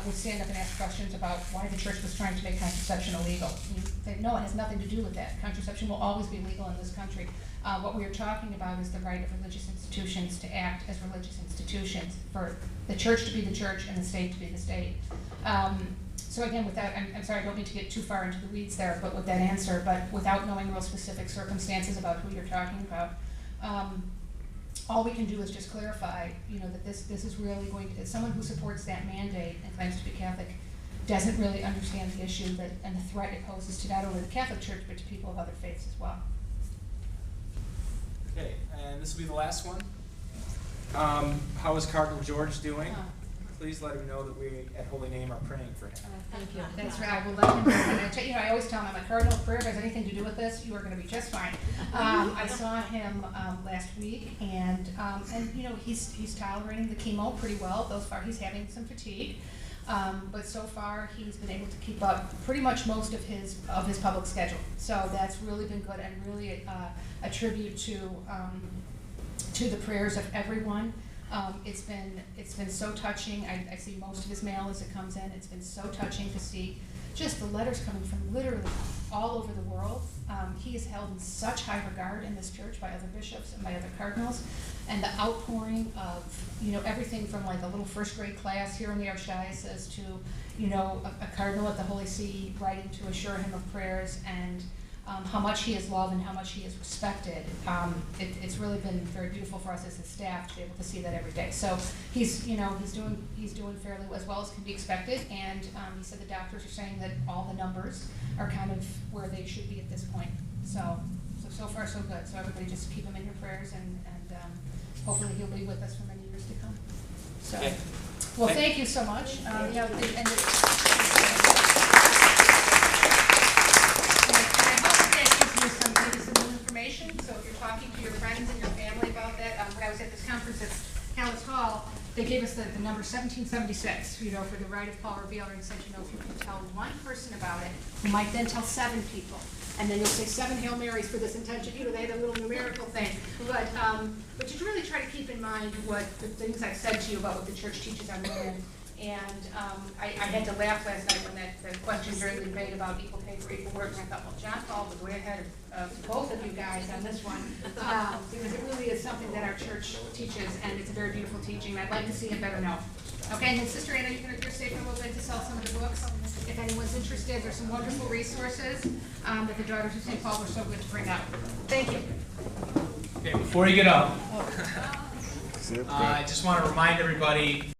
would stand up and ask questions about why the church was trying to make contraception illegal. No, it has nothing to do with that. Contraception will always be legal in this country. What we are talking about is the right of religious institutions to act as religious institutions, for the church to be the church and the state to be the state. So again, with that, I'm sorry, I don't mean to get too far into the weeds there, but with that answer, but without knowing real specific circumstances about who you're talking about, all we can do is just clarify, that this is really going to, someone who supports that mandate and claims to be Catholic doesn't really understand the issue and the threat it poses to not only the Catholic Church, but to people of other faiths as well. Okay, and this will be the last one. How is Cardinal George doing? Please let him know that we at Holy Name are praying for him. Thank you. That's right. I will let him know. I always tell him, I'm a cardinal. If prayer has anything to do with this, you are going to be just fine. I saw him last week, and he's tolerating the chemo pretty well. Thus far, he's having some fatigue, but so far he's been able to keep up pretty much most of his public schedule. So that's really been good, and really a tribute to the prayers of everyone. It's been so touching. I see most of his mail as it comes in. It's been so touching to see just the letters coming from literally all over the world. He is held in such high regard in this church by other bishops and by other cardinals, and the outpouring of everything from like a little first grade class here in the Archdiocese to a cardinal at the Holy See writing to assure him of prayers, and how much he is loved and how much he is respected. It's really been very beautiful for us as his staff to be able to see that every day. So he's doing fairly as well as can be expected, and he said the doctors are saying that all the numbers are kind of where they should be at this point. So far so good. So everybody just keep him in your prayers, and hopefully he'll be with us for many years to come. So, okay. Well, thank you so much. So if you're talking to your friends and your family about that, when I was at this conference at Hallis Hall, they gave us the number 1776, for the rite of Paul Revere, and said, if you can tell one person about it, you might then tell 7 people, and then you'll say 7 Hail Marys for this intention. They had a little numerical thing, but you really try to keep in mind what the things I've said to you about what the church teaches on women. And I had to laugh last night when the question during the debate about equal pay for equal work, and I thought, well, John Paul was way ahead of both of you guys on this one, because it really is something that our church teaches, and it's a very beautiful teaching, and I'd like to see it better known. Okay, and then Sister Anna, you're stay for a little bit to sell some of the books. If anyone's interested, there's some wonderful resources that the Daughters of St. Paul were so good to bring out. Thank you. Okay, before you get up, I just want to remind everybody